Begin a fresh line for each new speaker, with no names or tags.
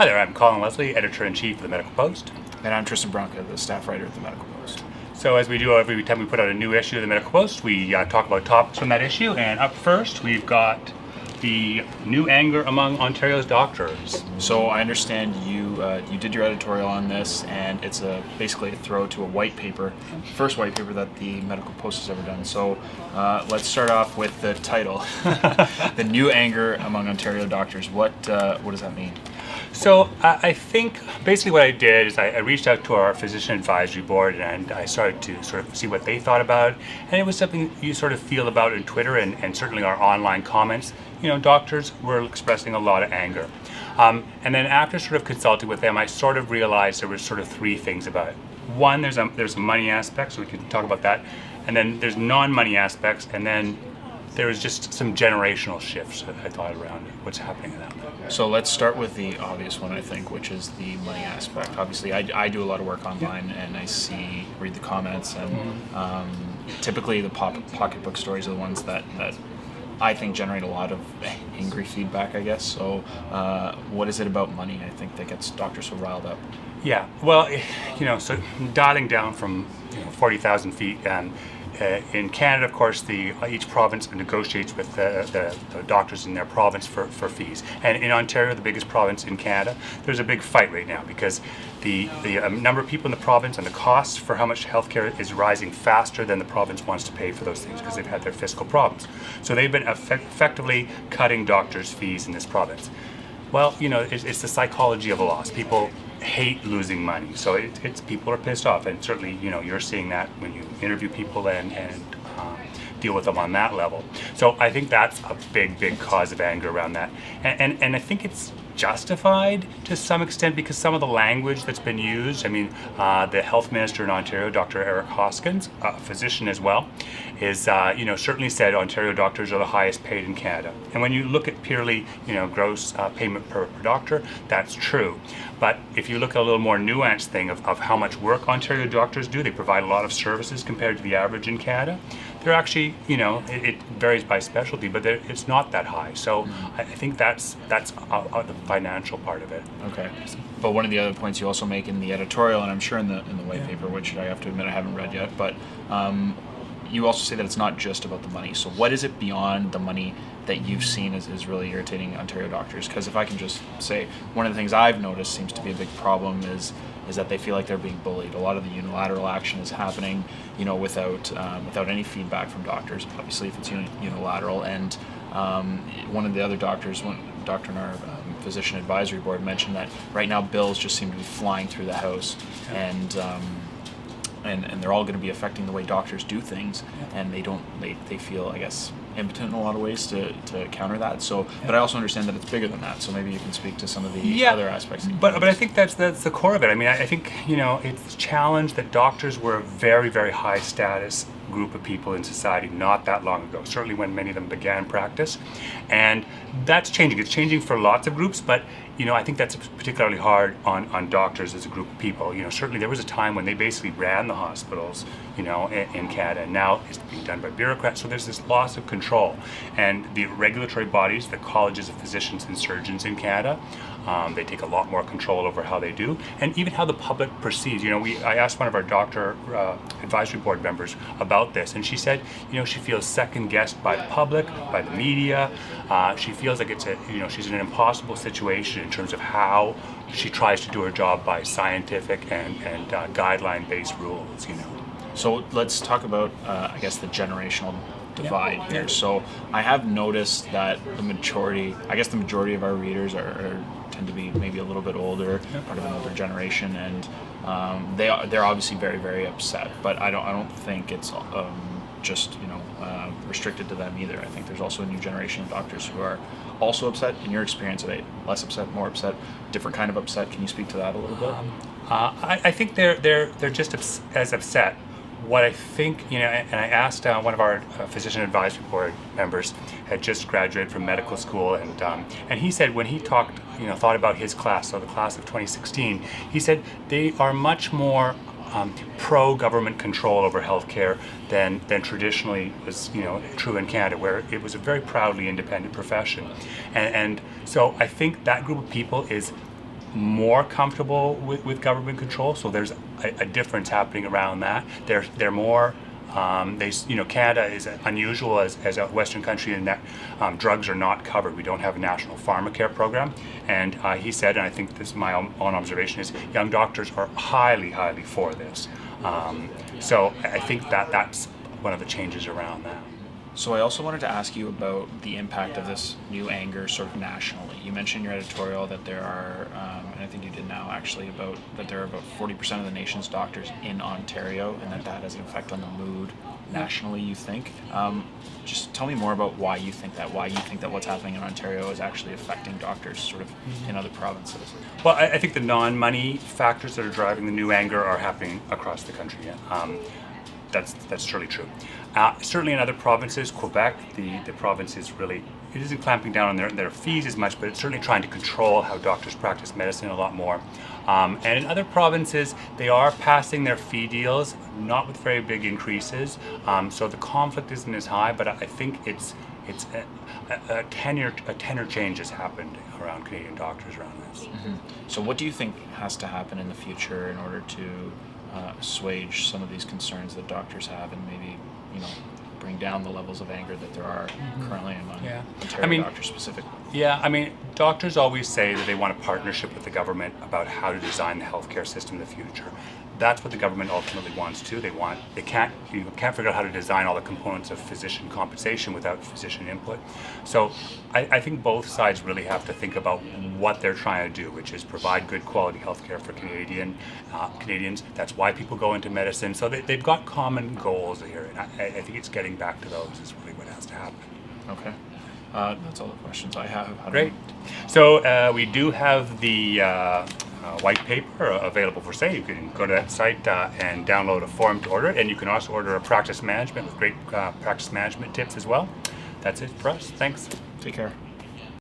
Hi there, I'm Colin Leslie, Editor-in-Chief of the Medical Post.
And I'm Tristan Bronca, the staff writer at the Medical Post.
So as we do every time we put out a new issue of the Medical Post, we talk about topics from that issue. And up first, we've got the new anger among Ontario's doctors.
So I understand you did your editorial on this, and it's basically a throw to a white paper, first white paper that the Medical Post has ever done. So let's start off with the title, The New Anger Among Ontario Doctors. What does that mean?
So I think basically what I did is I reached out to our physician advisory board and I started to sort of see what they thought about it. And it was something you sort of feel about in Twitter and certainly our online comments. You know, doctors were expressing a lot of anger. And then after sort of consulting with them, I sort of realized there were sort of three things about it. One, there's a money aspect, so we can talk about that. And then there's non-money aspects, and then there was just some generational shifts that I thought around what's happening in that.
So let's start with the obvious one, I think, which is the money aspect. Obviously, I do a lot of work online, and I read the comments, and typically the pocketbook stories are the ones that I think generate a lot of angry feedback, I guess. So what is it about money, I think, that gets doctors so riled up?
Yeah, well, you know, so dialing down from 40,000 feet, in Canada, of course, each province negotiates with the doctors in their province for fees. And in Ontario, the biggest province in Canada, there's a big fight right now because the number of people in the province and the costs for how much healthcare is rising faster than the province wants to pay for those things because they've had their fiscal problems. So they've been effectively cutting doctors' fees in this province. Well, you know, it's the psychology of a loss. People hate losing money, so it's people are pissed off, and certainly, you know, you're seeing that when you interview people and deal with them on that level. So I think that's a big cause of anger around that, and I think it's justified to some extent because some of the language that's been used. I mean, the health minister in Ontario, Dr. Eric Hoskins, a physician as well, is certainly said Ontario doctors are the highest paid in Canada. And when you look at purely gross payment per doctor, that's true. But if you look at a little more nuanced thing of how much work Ontario doctors do, they provide a lot of services compared to the average in Canada. They're actually, it varies by specialty, but it's not that high. So I think that's the financial part of it.
Okay. But one of the other points you also make in the editorial, and I'm sure in the white paper, which I have to admit I haven't read yet, but you also say that it's not just about the money. So what is it beyond the money that you've seen is really irritating Ontario doctors? Because if I can just say, one of the things I've noticed seems to be a big problem is that they feel like they're being bullied. A lot of the unilateral action is happening, without any feedback from doctors. Obviously, if it's unilateral, and one of the other doctors, doctor in our physician advisory board, mentioned that right now bills just seem to be flying through the house, and they're all going to be affecting the way doctors do things, and they feel, I guess, impotent in a lot of ways to counter that. So, but I also understand that it's bigger than that. So maybe you can speak to some of the other aspects.
But I think that's the core of it. I mean, I think it's challenged that doctors were a very high status group of people in society not that long ago. Certainly when many of them began practice, and that's changing. It's changing for lots of groups, but I think that's particularly hard on doctors as a group of people. Certainly there was a time when they basically ran the hospitals, in Canada, and now it's being done by bureaucrats. So there's this loss of control, and the regulatory bodies, the colleges of physicians and surgeons in Canada, they take a lot more control over how they do, and even how the public perceives. I asked one of our doctor advisory board members about this, and she said, she feels second guessed by the public, by the media. She feels like she's in an impossible situation in terms of how she tries to do her job by scientific and guideline-based rules.
So let's talk about, I guess, the generational divide here. So I have noticed that the majority of our readers tend to be maybe a little bit older, part of an older generation, and they're obviously very upset. But I don't think it's just restricted to them either. I think there's also a new generation of doctors who are also upset. In your experience, are they less upset, more upset, different kind of upset? Can you speak to that a little bit?
I think they're just as upset. What I think, and I asked one of our physician advisory board members, had just graduated from medical school, and he said when he thought about his class, so the class of 2016, he said they are much more pro-government control over healthcare than traditionally was true in Canada, where it was a very proudly independent profession, and so I think that group of people is more comfortable with government control. So there's a difference happening around that. They're more. Canada is unusual as a Western country in that drugs are not covered. We don't have a national pharmacare program, and he said, and I think this is my own observation, is young doctors are highly for this. So I think that's one of the changes around that.
So I also wanted to ask you about the impact of this new anger sort of nationally. You mentioned in your editorial that there are, and I think you did now actually, that there are about 40% of the nation's doctors in Ontario, and that has an effect on the mood nationally, you think. Just tell me more about why you think that what's happening in Ontario is actually affecting doctors sort of in other provinces.
Well, I think the non-money factors that are driving the new anger are happening across the country. That's surely true. Certainly in other provinces, Quebec, the province is really, it isn't clamping down on their fees as much, but it's certainly trying to control how doctors practice medicine a lot more. And in other provinces, they are passing their fee deals, not with very big increases. So the conflict isn't as high, but I think it's a tenure change has happened around Canadian doctors around this.
Mm-hmm. So what do you think has to happen in the future in order to assuage some of these concerns that doctors have, and maybe bring down the levels of anger that there are currently among Ontario doctors specifically? Yeah,
doctors always say that they want a partnership with the government about how to design the healthcare system in the future. That's what the government ultimately wants too. You can't figure out how to design all the components of physician compensation without physician input. So I think both sides really have to think about what they're trying to do, which is provide good quality healthcare for Canadians. That's why people go into medicine. So they've got common goals here, and I think it's getting back to those is really what has to happen.
Okay. That's all the questions I have.
Great. So we do have the white paper available for sale. You can go to that site and download a form to order it, and you can also order a practice management with great practice management tips as well. That's it for us. Thanks.
Take care.